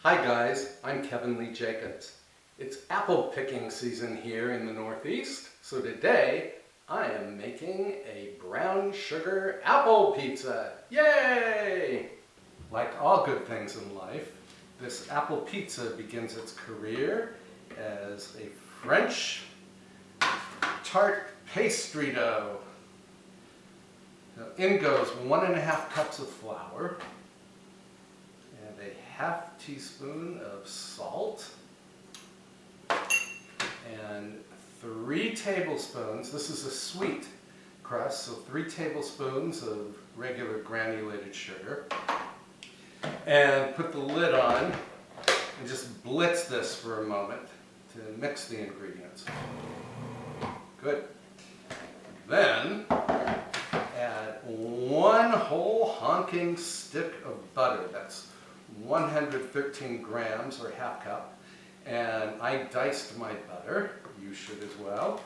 Hi guys, I'm Kevin Lee Jacobs. It's apple picking season here in the Northeast, so today I am making a brown sugar apple pizza. Yay! Like all good things in life, this apple pizza begins its career as a French tart pastry dough. Now, in goes 1½ cups of flour, and a ½ teaspoon of salt, and 3 tablespoons, this is a sweet crust, so 3 tablespoons of regular granulated sugar. And put the lid on and just blitz this for a moment to mix the ingredients. Good. Then add 1 whole honking stick of butter. That's 113 grams or ½ cup. And I diced my butter. You should as well.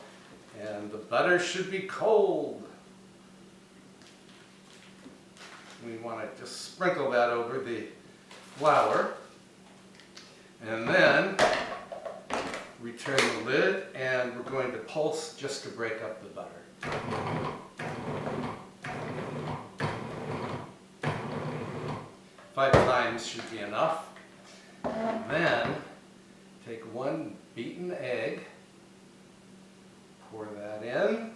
And the butter should be cold. We want to just sprinkle that over the flour. And then return the lid, and we're going to pulse just to break up the butter. 5 times should be enough. And then take 1 beaten egg, pour that in,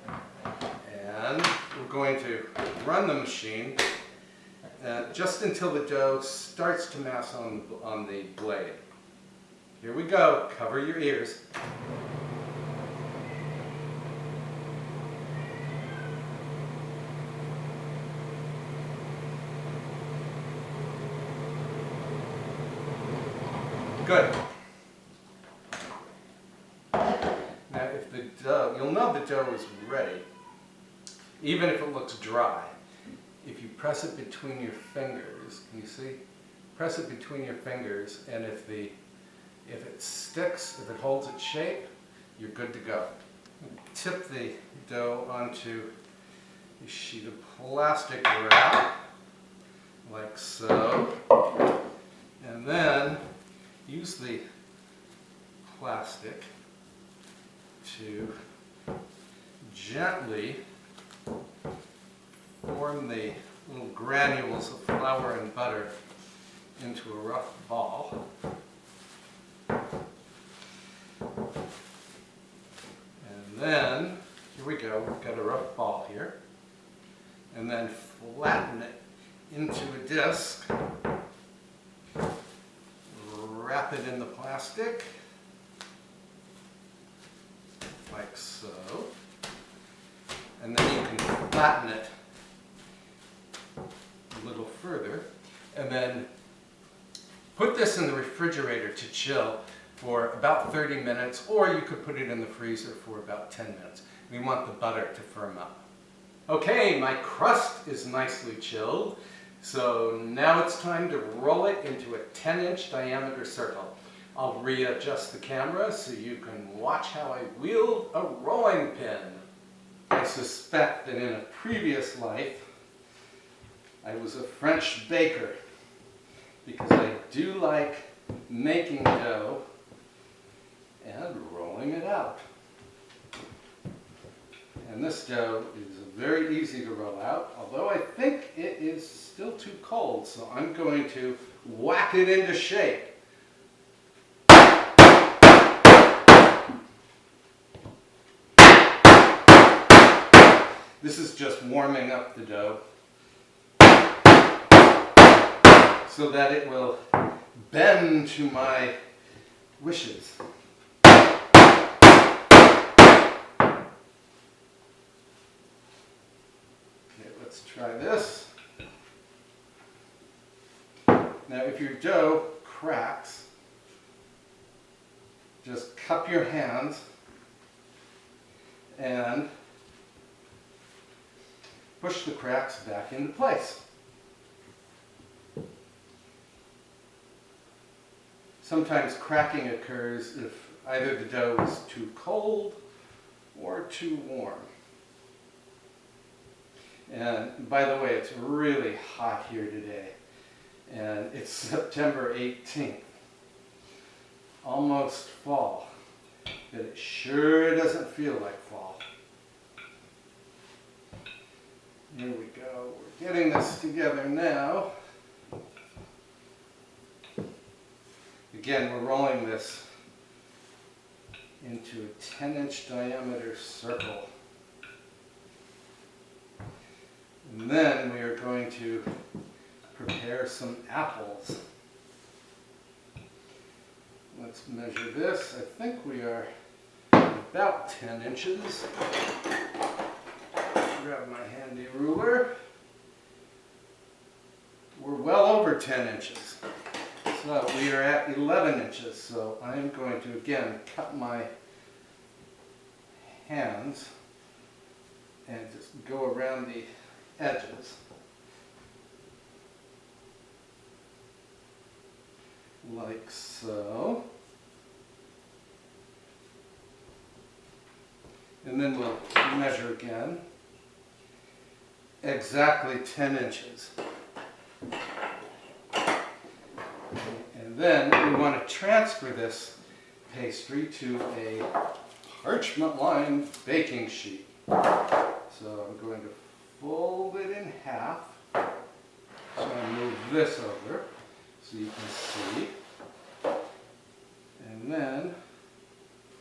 and we're going to run the machine just until the dough starts to mass on the blade. Here we go. Cover your ears. Good. Now if the dough, you'll know the dough is ready, even if it looks dry. If you press it between your fingers, can you see? Press it between your fingers, and if it sticks, if it holds its shape, you're good to go. Tip the dough onto a sheet of plastic wrap, like so, and then use the plastic to gently form the little granules of flour and butter into a rough ball. And then, here we go, we've got a rough ball here. And then flatten it into a disc. Wrap it in the plastic, like so. And then you can flatten it a little further. And then put this in the refrigerator to chill for about 30 minutes, or you could put it in the freezer for about 10 minutes. We want the butter to firm up. Okay, my crust is nicely chilled, so now it's time to roll it into a 10-inch diameter circle. I'll readjust the camera so you can watch how I wield a rolling pin. I suspect that in a previous life, I was a French baker, because I do like making dough and rolling it out. And this dough is very easy to roll out, although I think it is still too cold, so I'm going to whack it into shape. This is just warming up the dough so that it will bend to my wishes. Let's try this. Now if your dough cracks, just cup your hands and push the cracks back into place. Sometimes cracking occurs if either the dough is too cold or too warm. And by the way, it's really hot here today. and it's September 18th. Almost fall, but it sure doesn't feel like fall. Here we go. We're getting this together now. Again, we're rolling this into a 10-inch diameter circle. And then we are going to prepare some apples. Let's measure this. I think we are about 10 inches. Grab my handy ruler. We're well over 10 inches. So we are at 11 inches. So I'm going to again cut my hands and just go around the edges. Like so. And then we'll measure again. Exactly 10 inches. And then we want to transfer this pastry to a parchment-lined baking sheet. So I'm going to fold it in half. So I move this over so you can see. And then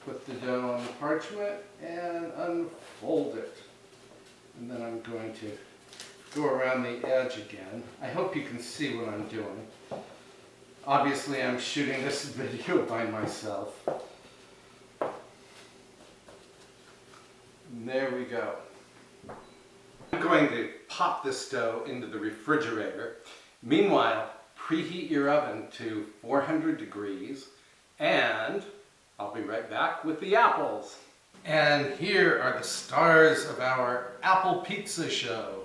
put the dough on the parchment and unfold it. And then I'm going to go around the edge again. I hope you can see what I'm doing. Obviously I'm shooting this video by myself. And there we go. I'm going to pop this dough into the refrigerator. Meanwhile, preheat your oven to 400 degrees and I'll be right back with the apples. And here are the stars of our apple pizza show.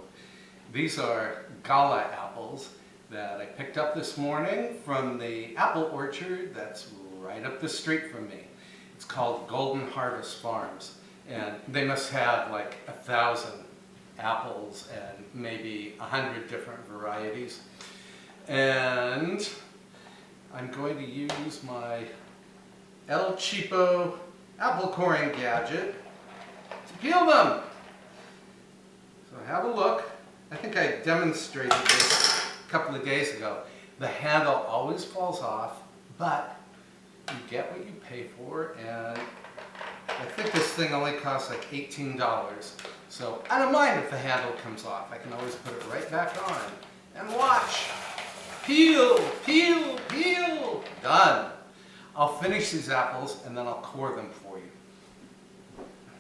These are Gala apples that I picked up this morning from the apple orchard that's right up the street from me. It's called Golden Harvest Farms, and they must have like 1,000 apples and maybe 100 different varieties. And I'm going to use my El Cheapo apple coring gadget to peel them. So have a look. I think I demonstrated this a couple of days ago. The handle always falls off, but you get what you pay for, and I think this thing only costs like $18. So I don't mind if the handle comes off. I can always put it right back on and watch. Peel, peel, peel. Done. I'll finish these apples and then I'll core them for you.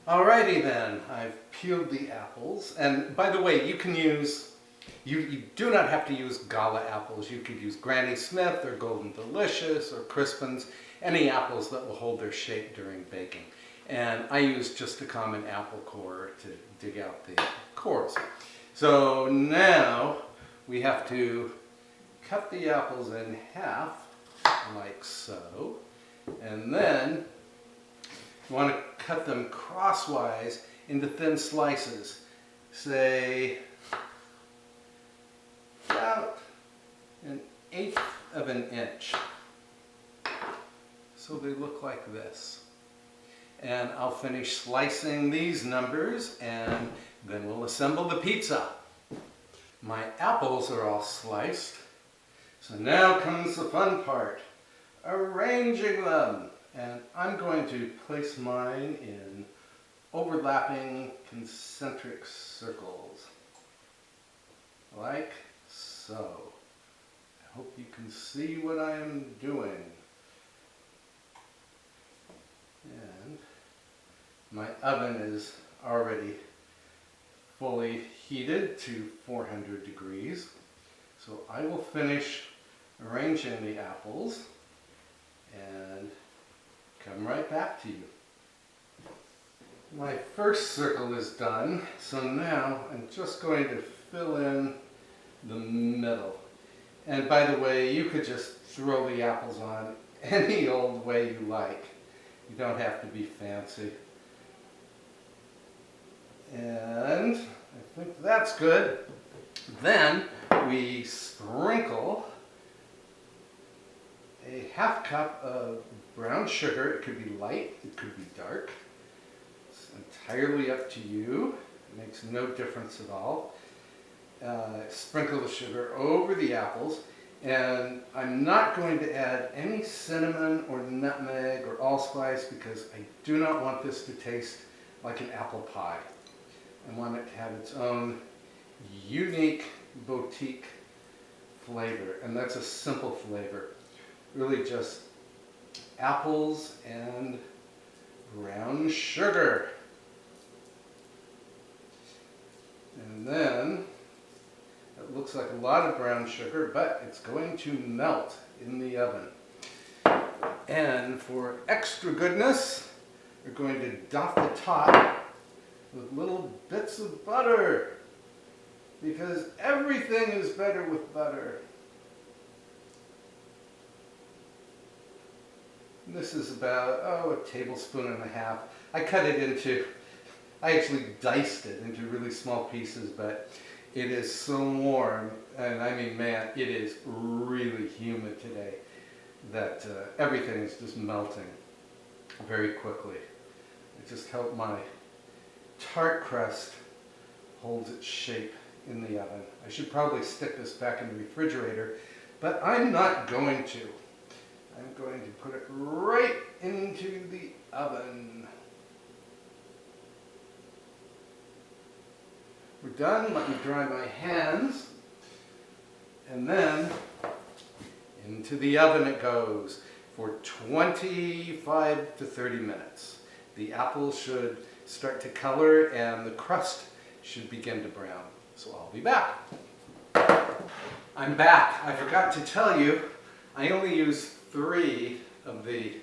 Alrighty then, I've peeled the apples, and by the way, you can use, you do not have to use Gala apples. You could use Granny Smith or Golden Delicious or Crispins, any apples that will hold their shape during baking. And I use just a common apple core to dig out the cores. So now we have to cut the apples in half, like so, and then you want to cut them crosswise into thin slices, say about 1/8 of an inch. So they look like this. And I'll finish slicing these numbers and then we'll assemble the pizza. My apples are all sliced. So now comes the fun part, arranging them. And I'm going to place mine in overlapping concentric circles, like so. I hope you can see what I am doing. And my oven is already fully heated to 400 degrees. So I will finish arranging the apples and come right back to you. My first circle is done, so now I'm just going to fill in the middle. And by the way, you could just throw the apples on any old way you like. You don't have to be fancy. And I think that's good. Then we sprinkle a half cup of brown sugar. It could be light, it could be dark. It's entirely up to you. It makes no difference at all. Sprinkle the sugar over the apples. And I'm not going to add any cinnamon or nutmeg or allspice because I do not want this to taste like an apple pie. I want it to have its own unique boutique flavor, and that's a simple flavor. Really just apples and brown sugar. And then it looks like a lot of brown sugar, but it's going to melt in the oven. And for extra goodness, we're going to dot the top with little bits of butter, because everything is better with butter. And this is about, a tablespoon and a half. I actually diced it into really small pieces, but it is so warm, and I mean, man, it is really humid today that everything is just melting very quickly. I just hope my tart crust holds its shape in the oven. I should probably stick this back in the refrigerator, but I'm not going to. I'm going to put it right into the oven. We're done. Let me dry my hands. And then into the oven it goes for 25 to 30 minutes. The apples should start to color and the crust should begin to brown. So I'll be back. I'm back. I forgot to tell you, I only used 3 of the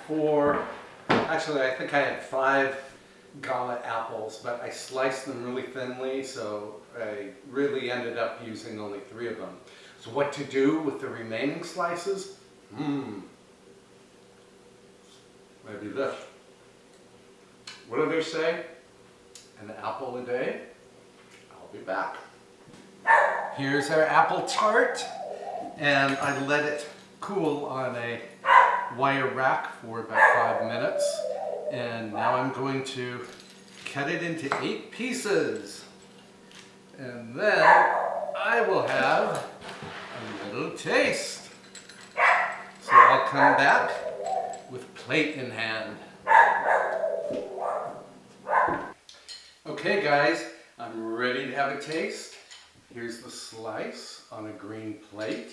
4, actually I think I had 5 Gala apples, but I sliced them really thinly, so I really ended up using only 3 of them. So what to do with the remaining slices? Maybe this. What do they say? An apple a day? I'll be back. Here's our apple tart, and I let it cool on a wire rack for about 5 minutes. And now I'm going to cut it into 8 pieces. And then I will have a little taste. So I'll come back with plate in hand. Okay guys, I'm ready to have a taste. Here's the slice on a green plate.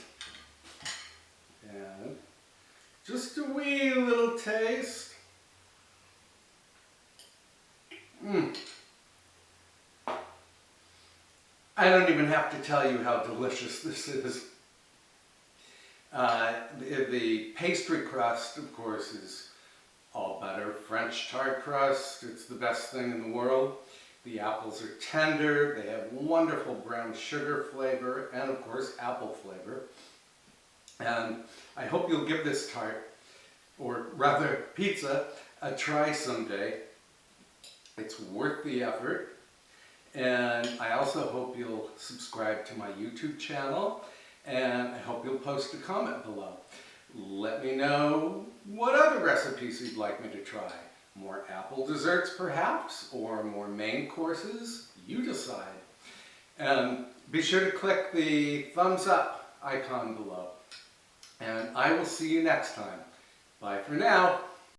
And just a wee little taste. I don't even have to tell you how delicious this is. The pastry crust, of course, is all butter. French tart crust, it's the best thing in the world. The apples are tender, they have wonderful brown sugar flavor, and of course apple flavor. And I hope you'll give this tart, or rather pizza, a try someday. It's worth the effort. And I also hope you'll subscribe to my YouTube channel, and I hope you'll post a comment below. Let me know what other recipes you'd like me to try. More apple desserts perhaps, or more main courses, you decide. And be sure to click the thumbs up icon below. And I will see you next time. Bye for now.